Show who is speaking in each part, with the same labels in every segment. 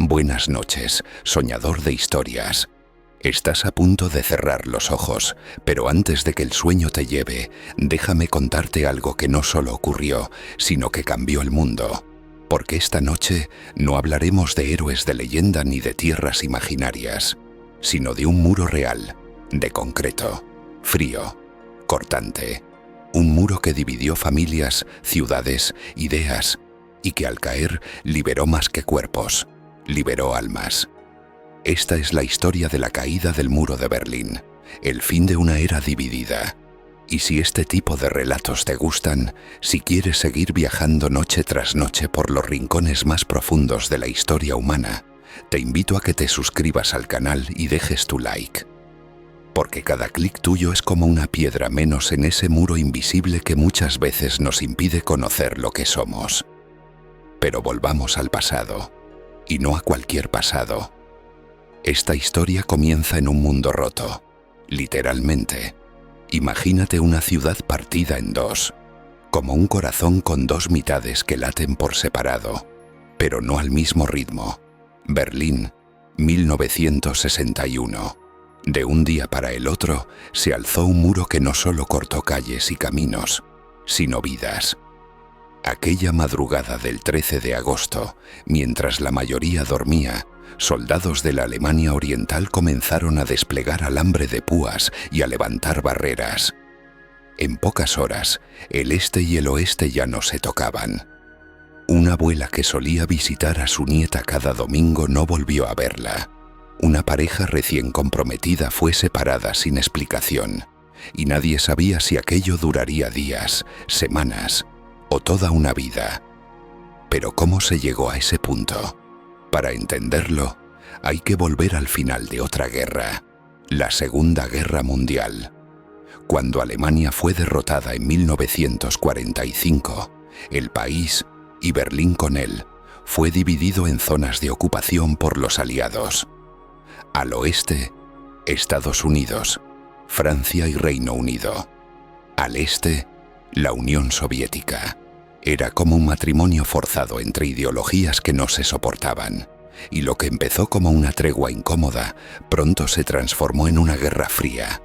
Speaker 1: Buenas noches, soñador de historias. Estás a punto de cerrar los ojos, pero antes de que el sueño te lleve, déjame contarte algo que no solo ocurrió, sino que cambió el mundo. Porque esta noche no hablaremos de héroes de leyenda ni de tierras imaginarias, sino de un muro real, de concreto, frío, cortante. Un muro que dividió familias, ciudades, ideas, y que al caer liberó más que cuerpos, liberó almas. Esta es la historia de la caída del muro de Berlín, el fin de una era dividida. Y si este tipo de relatos te gustan, si quieres seguir viajando noche tras noche por los rincones más profundos de la historia humana, te invito a que te suscribas al canal y dejes tu like. Porque cada clic tuyo es como una piedra menos en ese muro invisible que muchas veces nos impide conocer lo que somos. Pero volvamos al pasado, y no a cualquier pasado. Esta historia comienza en un mundo roto, literalmente. Imagínate una ciudad partida en dos, como un corazón con dos mitades que laten por separado, pero no al mismo ritmo. Berlín, 1961. De un día para el otro, se alzó un muro que no solo cortó calles y caminos, sino vidas. Aquella madrugada del 13 de agosto, mientras la mayoría dormía, soldados de la Alemania Oriental comenzaron a desplegar alambre de púas y a levantar barreras. En pocas horas, el este y el oeste ya no se tocaban. Una abuela que solía visitar a su nieta cada domingo no volvió a verla. Una pareja recién comprometida fue separada sin explicación, y nadie sabía si aquello duraría días, semanas o toda una vida. Pero ¿cómo se llegó a ese punto? Para entenderlo, hay que volver al final de otra guerra, la Segunda Guerra Mundial. Cuando Alemania fue derrotada en 1945, el país, y Berlín con él, fue dividido en zonas de ocupación por los aliados. Al oeste, Estados Unidos, Francia y Reino Unido. Al este, la Unión Soviética. Era como un matrimonio forzado entre ideologías que no se soportaban, y lo que empezó como una tregua incómoda, pronto se transformó en una guerra fría.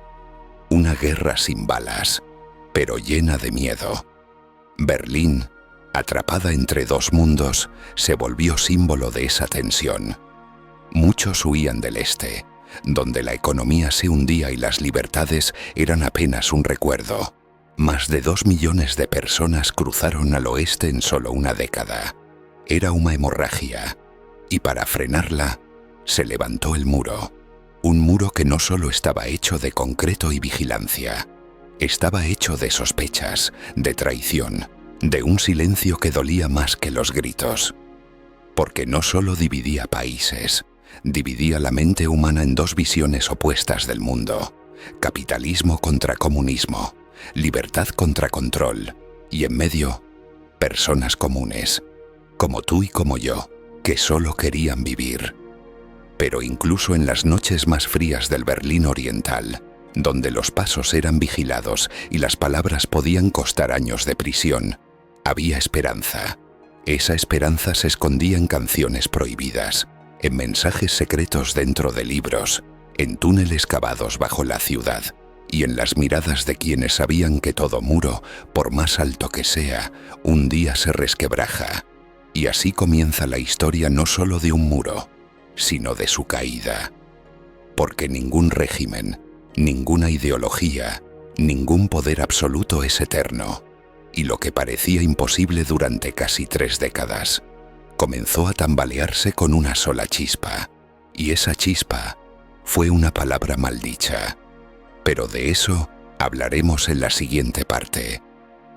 Speaker 1: Una guerra sin balas, pero llena de miedo. Berlín, atrapada entre dos mundos, se volvió símbolo de esa tensión. Muchos huían del este, donde la economía se hundía y las libertades eran apenas un recuerdo. Más de 2 millones de personas cruzaron al oeste en solo una década. Era una hemorragia, y para frenarla, se levantó el muro. Un muro que no solo estaba hecho de concreto y vigilancia, estaba hecho de sospechas, de traición, de un silencio que dolía más que los gritos. Porque no solo dividía países, dividía la mente humana en dos visiones opuestas del mundo: capitalismo contra comunismo, libertad contra control, y en medio, personas comunes, como tú y como yo, que solo querían vivir. Pero incluso en las noches más frías del Berlín Oriental, donde los pasos eran vigilados y las palabras podían costar años de prisión, había esperanza. Esa esperanza se escondía en canciones prohibidas, en mensajes secretos dentro de libros, en túneles cavados bajo la ciudad, y en las miradas de quienes sabían que todo muro, por más alto que sea, un día se resquebraja. Y así comienza la historia no solo de un muro, sino de su caída. Porque ningún régimen, ninguna ideología, ningún poder absoluto es eterno. Y lo que parecía imposible durante casi 3 décadas, comenzó a tambalearse con una sola chispa. Y esa chispa fue una palabra maldicha. Pero de eso hablaremos en la siguiente parte.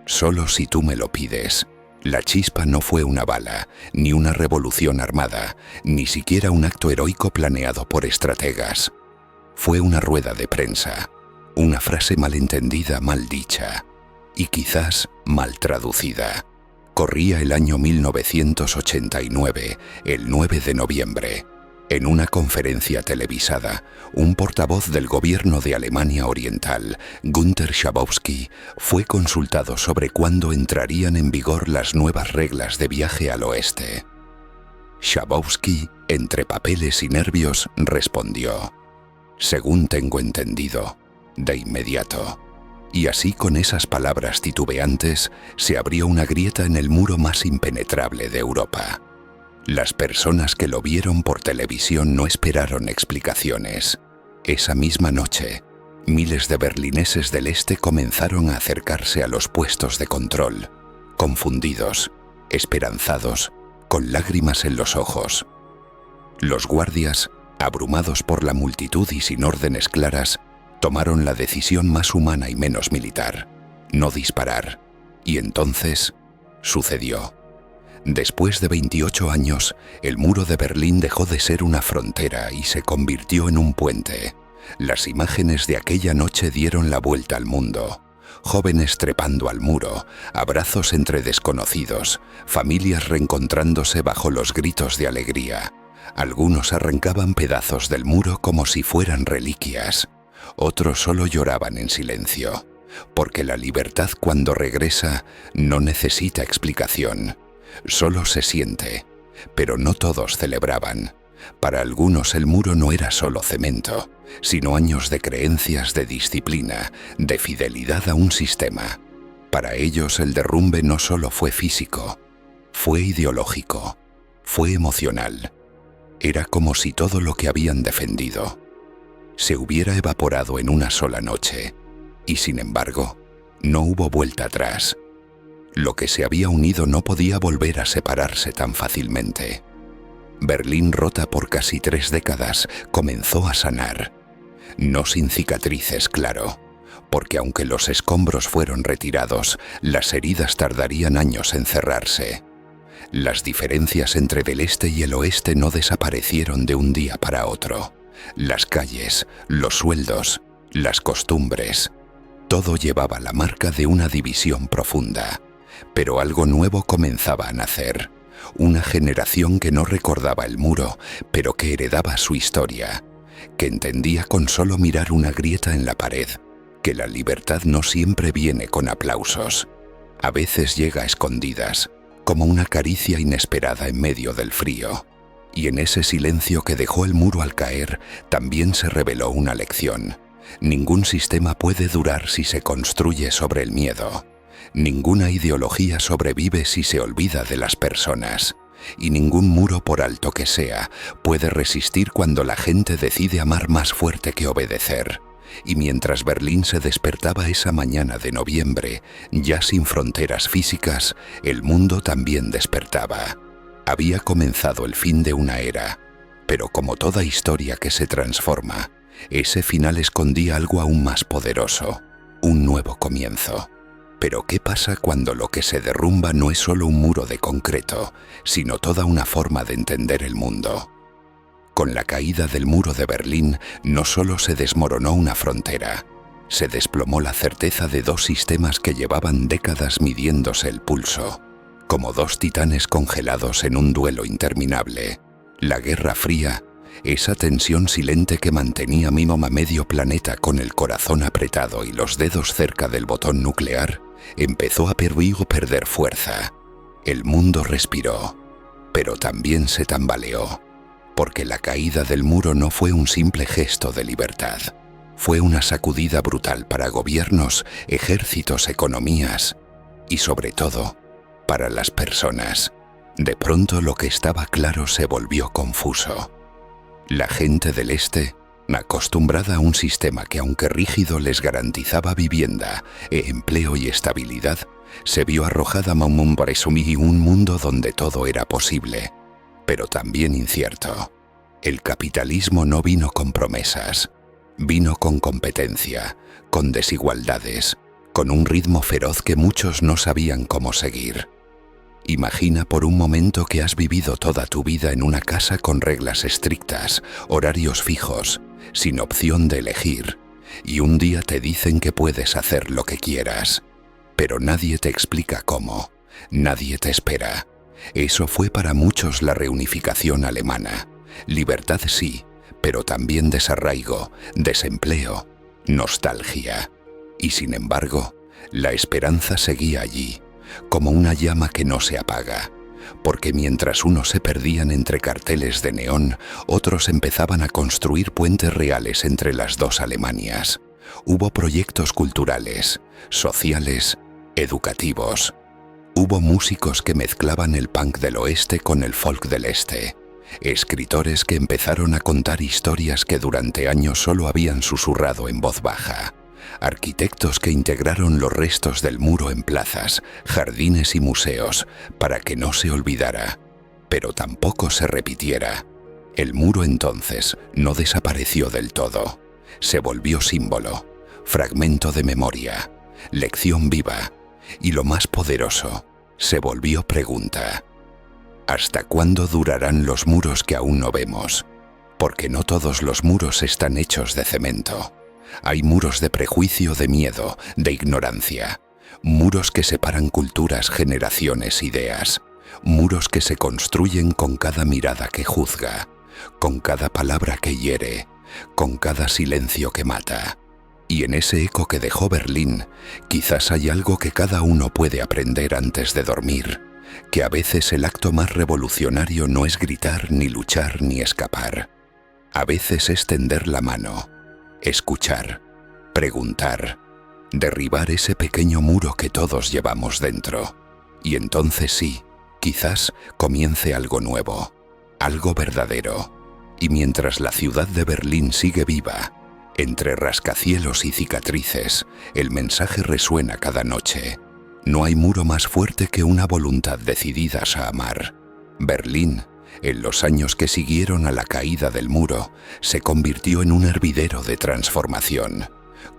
Speaker 1: Solo si tú me lo pides. La chispa no fue una bala, ni una revolución armada, ni siquiera un acto heroico planeado por estrategas. Fue una rueda de prensa, una frase malentendida, mal dicha, y quizás mal traducida. Corría el año 1989, el 9 de noviembre. En una conferencia televisada, un portavoz del gobierno de Alemania Oriental, Günther Schabowski, fue consultado sobre cuándo entrarían en vigor las nuevas reglas de viaje al oeste. Schabowski, entre papeles y nervios, respondió: «Según tengo entendido, de inmediato». Y así, con esas palabras titubeantes, se abrió una grieta en el muro más impenetrable de Europa. Las personas que lo vieron por televisión no esperaron explicaciones. Esa misma noche, miles de berlineses del este comenzaron a acercarse a los puestos de control, confundidos, esperanzados, con lágrimas en los ojos. Los guardias, abrumados por la multitud y sin órdenes claras, tomaron la decisión más humana y menos militar: no disparar. Y entonces sucedió. Después de 28 años, el muro de Berlín dejó de ser una frontera y se convirtió en un puente. Las imágenes de aquella noche dieron la vuelta al mundo. Jóvenes trepando al muro, abrazos entre desconocidos, familias reencontrándose bajo los gritos de alegría. Algunos arrancaban pedazos del muro como si fueran reliquias. Otros solo lloraban en silencio, porque la libertad, cuando regresa, no necesita explicación. Solo se siente, pero no todos celebraban. Para algunos el muro no era solo cemento, sino años de creencias, de disciplina, de fidelidad a un sistema. Para ellos el derrumbe no solo fue físico, fue ideológico, fue emocional. Era como si todo lo que habían defendido se hubiera evaporado en una sola noche, y sin embargo, no hubo vuelta atrás. Lo que se había unido no podía volver a separarse tan fácilmente. Berlín, rota por casi 3 décadas, comenzó a sanar. No sin cicatrices, claro, porque aunque los escombros fueron retirados, las heridas tardarían años en cerrarse. Las diferencias entre el este y el oeste no desaparecieron de un día para otro. Las calles, los sueldos, las costumbres, todo llevaba la marca de una división profunda. Pero algo nuevo comenzaba a nacer. Una generación que no recordaba el muro, pero que heredaba su historia, que entendía con solo mirar una grieta en la pared que la libertad no siempre viene con aplausos. A veces llega a escondidas, como una caricia inesperada en medio del frío. Y en ese silencio que dejó el muro al caer, también se reveló una lección. Ningún sistema puede durar si se construye sobre el miedo. Ninguna ideología sobrevive si se olvida de las personas. Y ningún muro, por alto que sea, puede resistir cuando la gente decide amar más fuerte que obedecer. Y mientras Berlín se despertaba esa mañana de noviembre, ya sin fronteras físicas, el mundo también despertaba. Había comenzado el fin de una era, pero como toda historia que se transforma, ese final escondía algo aún más poderoso, un nuevo comienzo. Pero ¿qué pasa cuando lo que se derrumba no es solo un muro de concreto, sino toda una forma de entender el mundo? Con la caída del muro de Berlín, no solo se desmoronó una frontera, se desplomó la certeza de 2 sistemas que llevaban décadas midiéndose el pulso, como 2 titanes congelados en un duelo interminable. La Guerra Fría, esa tensión silente que mantenía vivo a medio planeta con el corazón apretado y los dedos cerca del botón nuclear, empezó a perder fuerza. El mundo respiró, pero también se tambaleó, porque la caída del muro no fue un simple gesto de libertad. Fue una sacudida brutal para gobiernos, ejércitos, economías y, sobre todo, para las personas. De pronto lo que estaba claro se volvió confuso. La gente del este, acostumbrada a un sistema que, aunque rígido, les garantizaba vivienda, empleo y estabilidad, se vio arrojada a un mundo donde todo era posible, pero también incierto. El capitalismo no vino con promesas, vino con competencia, con desigualdades, con un ritmo feroz que muchos no sabían cómo seguir. Imagina por un momento que has vivido toda tu vida en una casa con reglas estrictas, horarios fijos, sin opción de elegir, y un día te dicen que puedes hacer lo que quieras, pero nadie te explica cómo, nadie te espera. Eso fue para muchos la reunificación alemana. Libertad sí, pero también desarraigo, desempleo, nostalgia. Y sin embargo, la esperanza seguía allí, como una llama que no se apaga, porque mientras unos se perdían entre carteles de neón, otros empezaban a construir puentes reales entre las dos Alemanias. Hubo proyectos culturales, sociales, educativos. Hubo músicos que mezclaban el punk del oeste con el folk del este. Escritores que empezaron a contar historias que durante años solo habían susurrado en voz baja. Arquitectos que integraron los restos del muro en plazas, jardines y museos para que no se olvidara, pero tampoco se repitiera. El muro entonces no desapareció del todo. Se volvió símbolo, fragmento de memoria, lección viva y lo más poderoso, se volvió pregunta. ¿Hasta cuándo durarán los muros que aún no vemos? Porque no todos los muros están hechos de cemento. Hay muros de prejuicio, de miedo, de ignorancia. Muros que separan culturas, generaciones, ideas. Muros que se construyen con cada mirada que juzga, con cada palabra que hiere, con cada silencio que mata. Y en ese eco que dejó Berlín, quizás hay algo que cada uno puede aprender antes de dormir, que a veces el acto más revolucionario no es gritar, ni luchar, ni escapar. A veces es tender la mano, escuchar, preguntar, derribar ese pequeño muro que todos llevamos dentro. Y entonces sí, quizás comience algo nuevo, algo verdadero. Y mientras la ciudad de Berlín sigue viva, entre rascacielos y cicatrices, el mensaje resuena cada noche. No hay muro más fuerte que una voluntad decidida a amar. Berlín, en los años que siguieron a la caída del muro, se convirtió en un hervidero de transformación,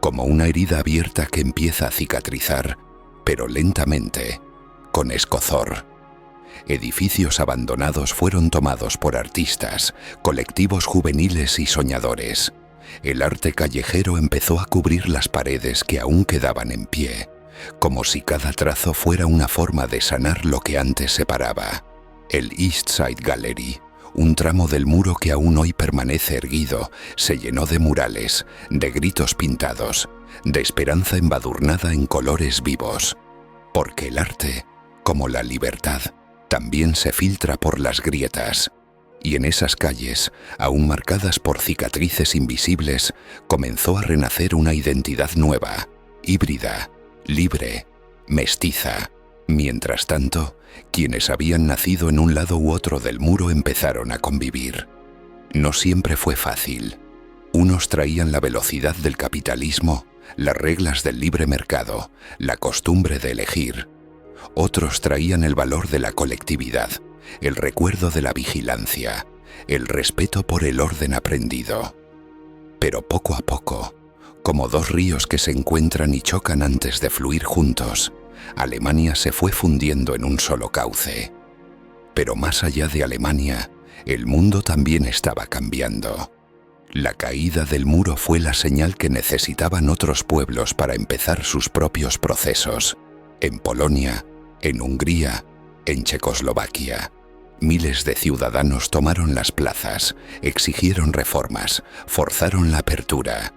Speaker 1: como una herida abierta que empieza a cicatrizar, pero lentamente, con escozor. Edificios abandonados fueron tomados por artistas, colectivos juveniles y soñadores. El arte callejero empezó a cubrir las paredes que aún quedaban en pie, como si cada trazo fuera una forma de sanar lo que antes separaba. El East Side Gallery, un tramo del muro que aún hoy permanece erguido, se llenó de murales, de gritos pintados, de esperanza embadurnada en colores vivos. Porque el arte, como la libertad, también se filtra por las grietas. Y en esas calles, aún marcadas por cicatrices invisibles, comenzó a renacer una identidad nueva, híbrida, libre, mestiza. Mientras tanto, quienes habían nacido en un lado u otro del muro empezaron a convivir. No siempre fue fácil. Unos traían la velocidad del capitalismo, las reglas del libre mercado, la costumbre de elegir. Otros traían el valor de la colectividad, el recuerdo de la vigilancia, el respeto por el orden aprendido. Pero poco a poco, como dos ríos que se encuentran y chocan antes de fluir juntos, Alemania se fue fundiendo en un solo cauce. Pero más allá de Alemania, el mundo también estaba cambiando. La caída del muro fue la señal que necesitaban otros pueblos para empezar sus propios procesos. En Polonia, en Hungría, en Checoslovaquia, miles de ciudadanos tomaron las plazas, exigieron reformas, forzaron la apertura.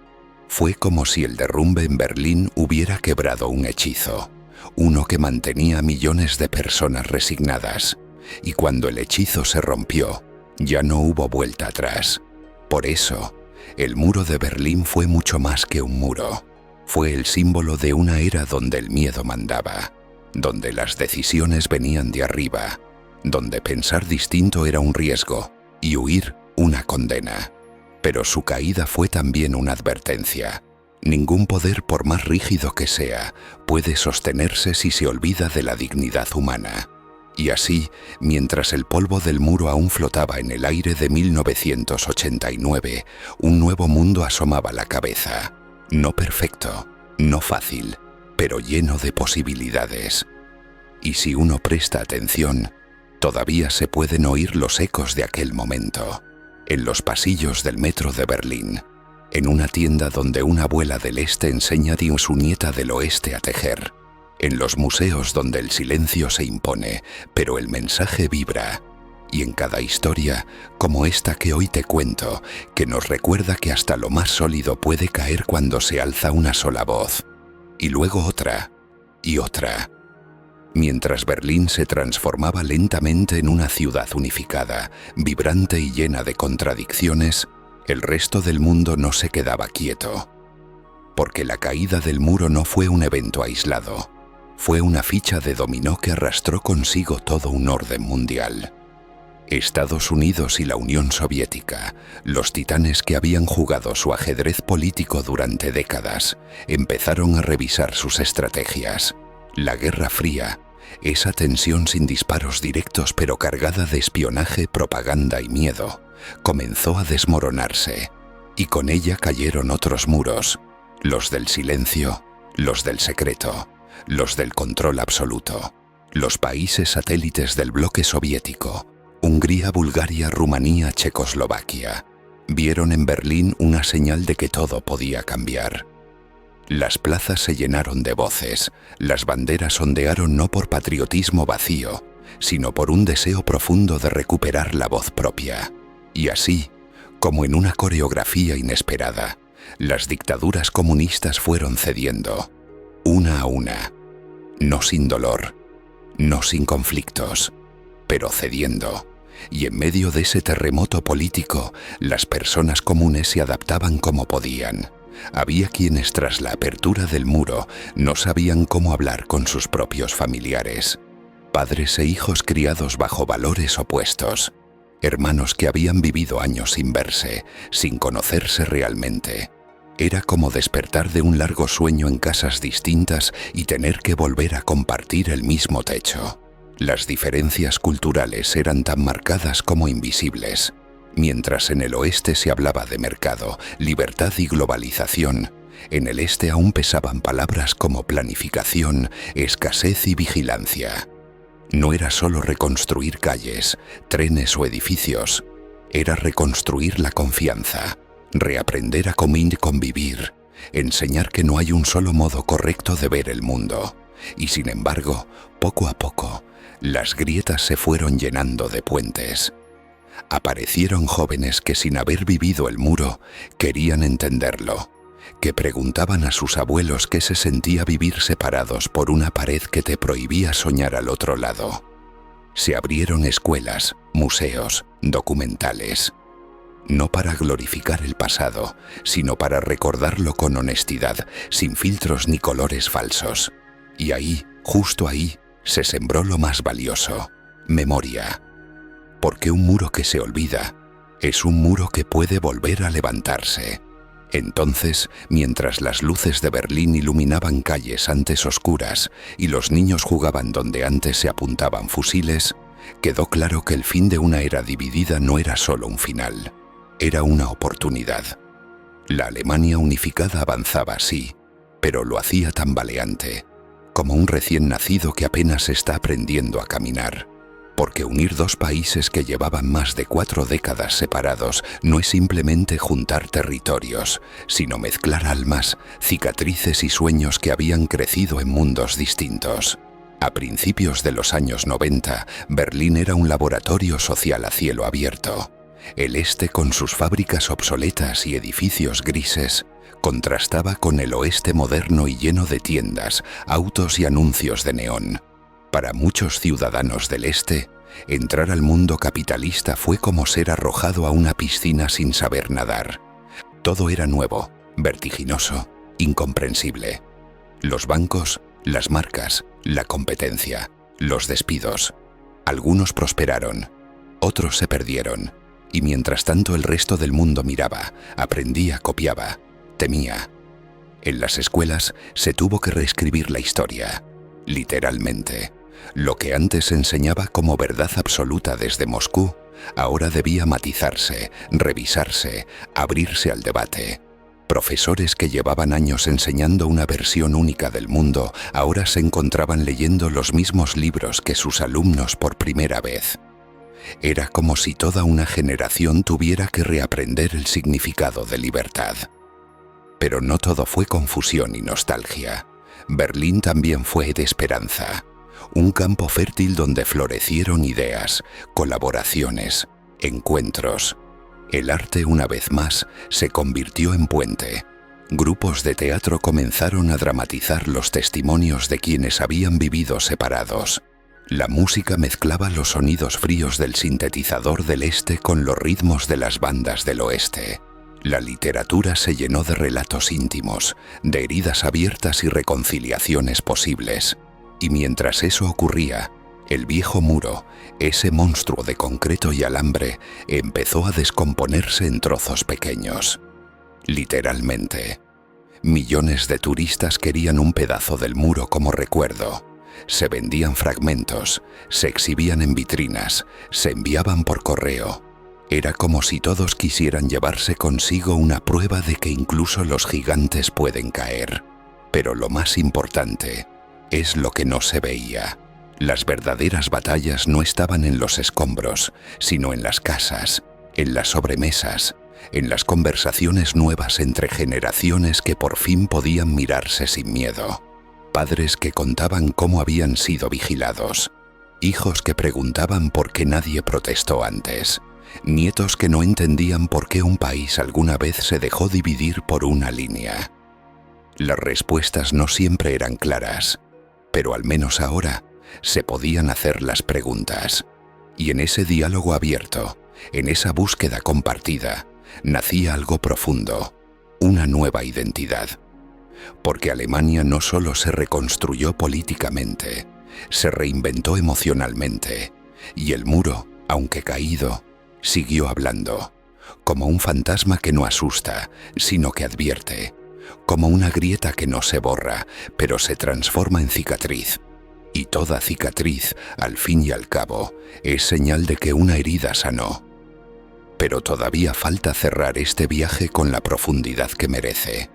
Speaker 1: Fue como si el derrumbe en Berlín hubiera quebrado un hechizo, uno que mantenía a millones de personas resignadas. Y cuando el hechizo se rompió, ya no hubo vuelta atrás. Por eso, el muro de Berlín fue mucho más que un muro. Fue el símbolo de una era donde el miedo mandaba, donde las decisiones venían de arriba, donde pensar distinto era un riesgo y huir una condena. Pero su caída fue también una advertencia. Ningún poder, por más rígido que sea, puede sostenerse si se olvida de la dignidad humana. Y así, mientras el polvo del muro aún flotaba en el aire de 1989, un nuevo mundo asomaba la cabeza. No perfecto, no fácil, pero lleno de posibilidades. Y si uno presta atención, todavía se pueden oír los ecos de aquel momento. En los pasillos del metro de Berlín, en una tienda donde una abuela del este enseña a su nieta del oeste a tejer, en los museos donde el silencio se impone, pero el mensaje vibra, y en cada historia, como esta que hoy te cuento, que nos recuerda que hasta lo más sólido puede caer cuando se alza una sola voz, y luego otra, y otra. Mientras Berlín se transformaba lentamente en una ciudad unificada, vibrante y llena de contradicciones, el resto del mundo no se quedaba quieto. Porque la caída del muro no fue un evento aislado, fue una ficha de dominó que arrastró consigo todo un orden mundial. Estados Unidos y la Unión Soviética, los titanes que habían jugado su ajedrez político durante décadas, empezaron a revisar sus estrategias. La Guerra Fría, esa tensión sin disparos directos pero cargada de espionaje, propaganda y miedo, comenzó a desmoronarse, y con ella cayeron otros muros, los del silencio, los del secreto, los del control absoluto. Los países satélites del bloque soviético, Hungría, Bulgaria, Rumanía, Checoslovaquia, vieron en Berlín una señal de que todo podía cambiar. Las plazas se llenaron de voces, las banderas ondearon no por patriotismo vacío, sino por un deseo profundo de recuperar la voz propia. Y así, como en una coreografía inesperada, las dictaduras comunistas fueron cediendo, una a una, no sin dolor, no sin conflictos, pero cediendo. Y en medio de ese terremoto político, las personas comunes se adaptaban como podían. Había quienes tras la apertura del muro no sabían cómo hablar con sus propios familiares. Padres e hijos criados bajo valores opuestos. Hermanos que habían vivido años sin verse, sin conocerse realmente. Era como despertar de un largo sueño en casas distintas y tener que volver a compartir el mismo techo. Las diferencias culturales eran tan marcadas como invisibles. Mientras en el oeste se hablaba de mercado, libertad y globalización, en el este aún pesaban palabras como planificación, escasez y vigilancia. No era solo reconstruir calles, trenes o edificios, era reconstruir la confianza, reaprender a convivir, enseñar que no hay un solo modo correcto de ver el mundo. Y sin embargo, poco a poco, las grietas se fueron llenando de puentes. Aparecieron jóvenes que sin haber vivido el muro, querían entenderlo, que preguntaban a sus abuelos qué se sentía vivir separados por una pared que te prohibía soñar al otro lado. Se abrieron escuelas, museos, documentales. No para glorificar el pasado, sino para recordarlo con honestidad, sin filtros ni colores falsos. Y ahí, justo ahí, se sembró lo más valioso, memoria. Porque un muro que se olvida es un muro que puede volver a levantarse. Entonces, mientras las luces de Berlín iluminaban calles antes oscuras y los niños jugaban donde antes se apuntaban fusiles, quedó claro que el fin de una era dividida no era solo un final, era una oportunidad. La Alemania unificada avanzaba así, pero lo hacía tambaleante, como un recién nacido que apenas está aprendiendo a caminar. Porque unir dos países que llevaban más de 4 décadas separados no es simplemente juntar territorios, sino mezclar almas, cicatrices y sueños que habían crecido en mundos distintos. A principios de los años 90, Berlín era un laboratorio social a cielo abierto. El este, con sus fábricas obsoletas y edificios grises, contrastaba con el oeste moderno y lleno de tiendas, autos y anuncios de neón. Para muchos ciudadanos del este, entrar al mundo capitalista fue como ser arrojado a una piscina sin saber nadar. Todo era nuevo, vertiginoso, incomprensible. Los bancos, las marcas, la competencia, los despidos. Algunos prosperaron, otros se perdieron, y mientras tanto el resto del mundo miraba, aprendía, copiaba, temía. En las escuelas se tuvo que reescribir la historia, literalmente. Lo que antes se enseñaba como verdad absoluta desde Moscú, ahora debía matizarse, revisarse, abrirse al debate. Profesores que llevaban años enseñando una versión única del mundo, ahora se encontraban leyendo los mismos libros que sus alumnos por primera vez. Era como si toda una generación tuviera que reaprender el significado de libertad. Pero no todo fue confusión y nostalgia. Berlín también fue de esperanza. Un campo fértil donde florecieron ideas, colaboraciones, encuentros. El arte, una vez más, se convirtió en puente, Grupos de teatro comenzaron a dramatizar los testimonios de quienes habían vivido separados. La música mezclaba los sonidos fríos del sintetizador del este con los ritmos de las bandas del oeste. La literatura se llenó de relatos íntimos, de heridas abiertas y reconciliaciones posibles. Y mientras eso ocurría, el viejo muro, ese monstruo de concreto y alambre, empezó a descomponerse en trozos pequeños. Literalmente. Millones de turistas querían un pedazo del muro como recuerdo. Se vendían fragmentos, se exhibían en vitrinas, se enviaban por correo. Era como si todos quisieran llevarse consigo una prueba de que incluso los gigantes pueden caer. Pero lo más importante es lo que no se veía. Las verdaderas batallas no estaban en los escombros, sino en las casas, en las sobremesas, en las conversaciones nuevas entre generaciones que por fin podían mirarse sin miedo. Padres que contaban cómo habían sido vigilados, hijos que preguntaban por qué nadie protestó antes, nietos que no entendían por qué un país alguna vez se dejó dividir por una línea. Las respuestas no siempre eran claras, pero al menos ahora se podían hacer las preguntas. Y en ese diálogo abierto, en esa búsqueda compartida, nacía algo profundo, una nueva identidad. Porque Alemania no solo se reconstruyó políticamente, se reinventó emocionalmente, y el muro, aunque caído, siguió hablando, como un fantasma que no asusta, sino que advierte, como una grieta que no se borra, pero se transforma en cicatriz. Y toda cicatriz, al fin y al cabo, es señal de que una herida sanó. Pero todavía falta cerrar este viaje con la profundidad que merece.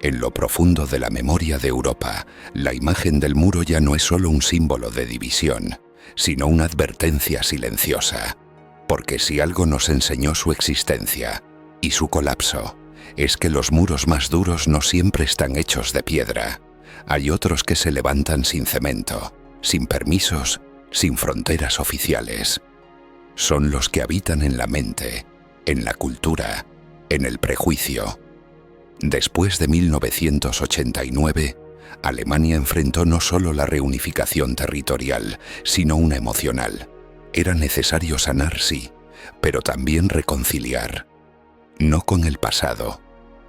Speaker 1: En lo profundo de la memoria de Europa, la imagen del muro ya no es solo un símbolo de división, sino una advertencia silenciosa. Porque si algo nos enseñó su existencia y su colapso, es que los muros más duros no siempre están hechos de piedra. Hay otros que se levantan sin cemento, sin permisos, sin fronteras oficiales. Son los que habitan en la mente, en la cultura, en el prejuicio. Después de 1989, Alemania enfrentó no solo la reunificación territorial, sino una emocional. Era necesario sanar, sí, pero también reconciliar. No con el pasado,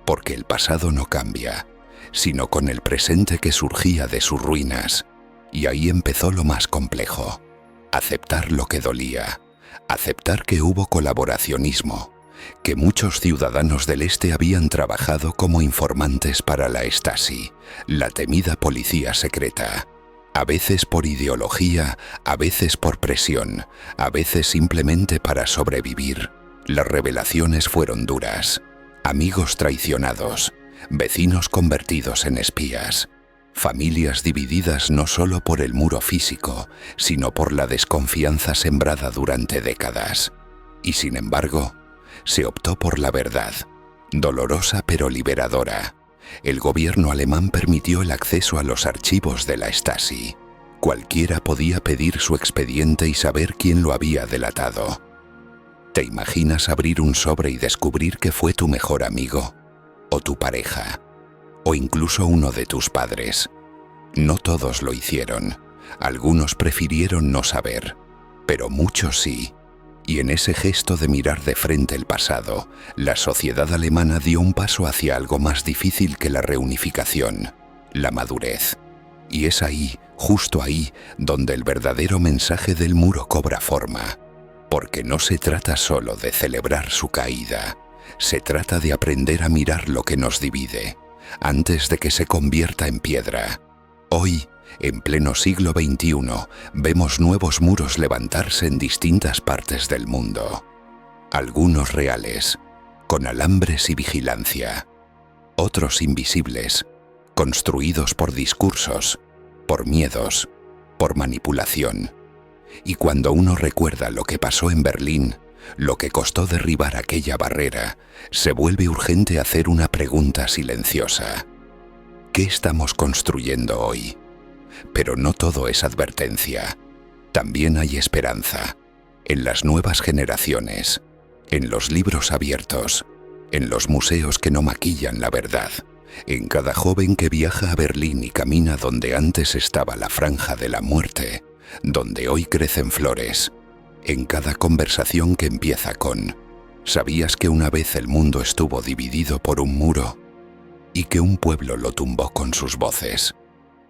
Speaker 1: porque el pasado no cambia, sino con el presente que surgía de sus ruinas. Y ahí empezó lo más complejo. Aceptar lo que dolía, aceptar que hubo colaboracionismo, que muchos ciudadanos del Este habían trabajado como informantes para la Stasi, la temida policía secreta. A veces por ideología, a veces por presión, a veces simplemente para sobrevivir. Las revelaciones fueron duras. Amigos traicionados, vecinos convertidos en espías, familias divididas no solo por el muro físico, sino por la desconfianza sembrada durante décadas. Y sin embargo, se optó por la verdad, dolorosa pero liberadora. El gobierno alemán permitió el acceso a los archivos de la Stasi. Cualquiera podía pedir su expediente y saber quién lo había delatado. ¿Te imaginas abrir un sobre y descubrir que fue tu mejor amigo? ¿O tu pareja? ¿O incluso uno de tus padres? No todos lo hicieron. Algunos prefirieron no saber, pero muchos sí. Y en ese gesto de mirar de frente el pasado, la sociedad alemana dio un paso hacia algo más difícil que la reunificación, la madurez. Y es ahí, justo ahí, donde el verdadero mensaje del muro cobra forma. Porque no se trata solo de celebrar su caída, se trata de aprender a mirar lo que nos divide, antes de que se convierta en piedra. Hoy, en pleno siglo XXI, vemos nuevos muros levantarse en distintas partes del mundo. Algunos reales, con alambres y vigilancia. Otros invisibles, construidos por discursos, por miedos, por manipulación. Y cuando uno recuerda lo que pasó en Berlín, lo que costó derribar aquella barrera, se vuelve urgente hacer una pregunta silenciosa. ¿Qué estamos construyendo hoy? Pero no todo es advertencia. También hay esperanza. En las nuevas generaciones, en los libros abiertos, en los museos que no maquillan la verdad, en cada joven que viaja a Berlín y camina donde antes estaba la franja de la muerte, donde hoy crecen flores, en cada conversación que empieza con «¿Sabías que una vez el mundo estuvo dividido por un muro?» y que un pueblo lo tumbó con sus voces.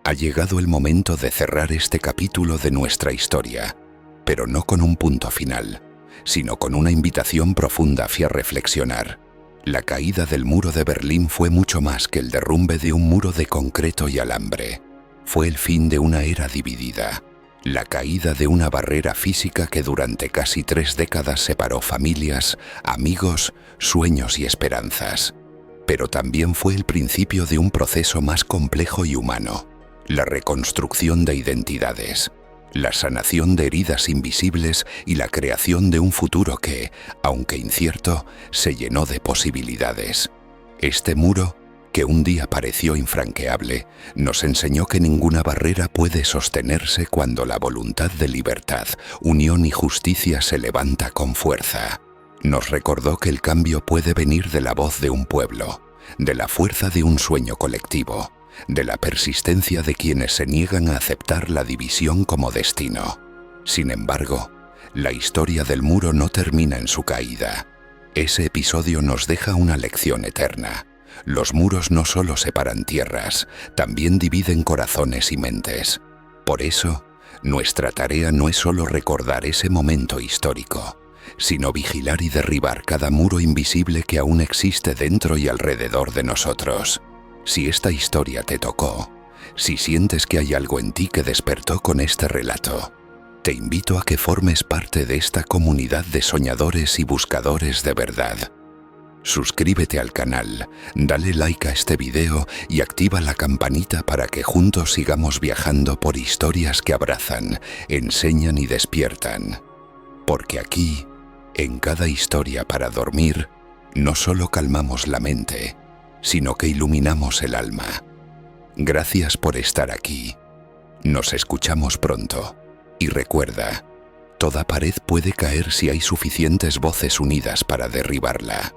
Speaker 1: Ha llegado el momento de cerrar este capítulo de nuestra historia, pero no con un punto final, sino con una invitación profunda hacia reflexionar. La caída del muro de Berlín fue mucho más que el derrumbe de un muro de concreto y alambre. Fue el fin de una era dividida, la caída de una barrera física que durante casi 3 décadas separó familias, amigos, sueños y esperanzas. Pero también fue el principio de un proceso más complejo y humano, la reconstrucción de identidades, la sanación de heridas invisibles y la creación de un futuro que, aunque incierto, se llenó de posibilidades. Este muro, que un día pareció infranqueable, nos enseñó que ninguna barrera puede sostenerse cuando la voluntad de libertad, unión y justicia se levanta con fuerza. Nos recordó que el cambio puede venir de la voz de un pueblo, de la fuerza de un sueño colectivo, de la persistencia de quienes se niegan a aceptar la división como destino. Sin embargo, la historia del muro no termina en su caída. Ese episodio nos deja una lección eterna. Los muros no solo separan tierras, también dividen corazones y mentes. Por eso, nuestra tarea no es solo recordar ese momento histórico, sino vigilar y derribar cada muro invisible que aún existe dentro y alrededor de nosotros. Si esta historia te tocó, si sientes que hay algo en ti que despertó con este relato, te invito a que formes parte de esta comunidad de soñadores y buscadores de verdad. Suscríbete al canal, dale like a este video y activa la campanita para que juntos sigamos viajando por historias que abrazan, enseñan y despiertan. Porque aquí, en cada historia para dormir, no solo calmamos la mente, sino que iluminamos el alma. Gracias por estar aquí. Nos escuchamos pronto. Y recuerda, toda pared puede caer si hay suficientes voces unidas para derribarla.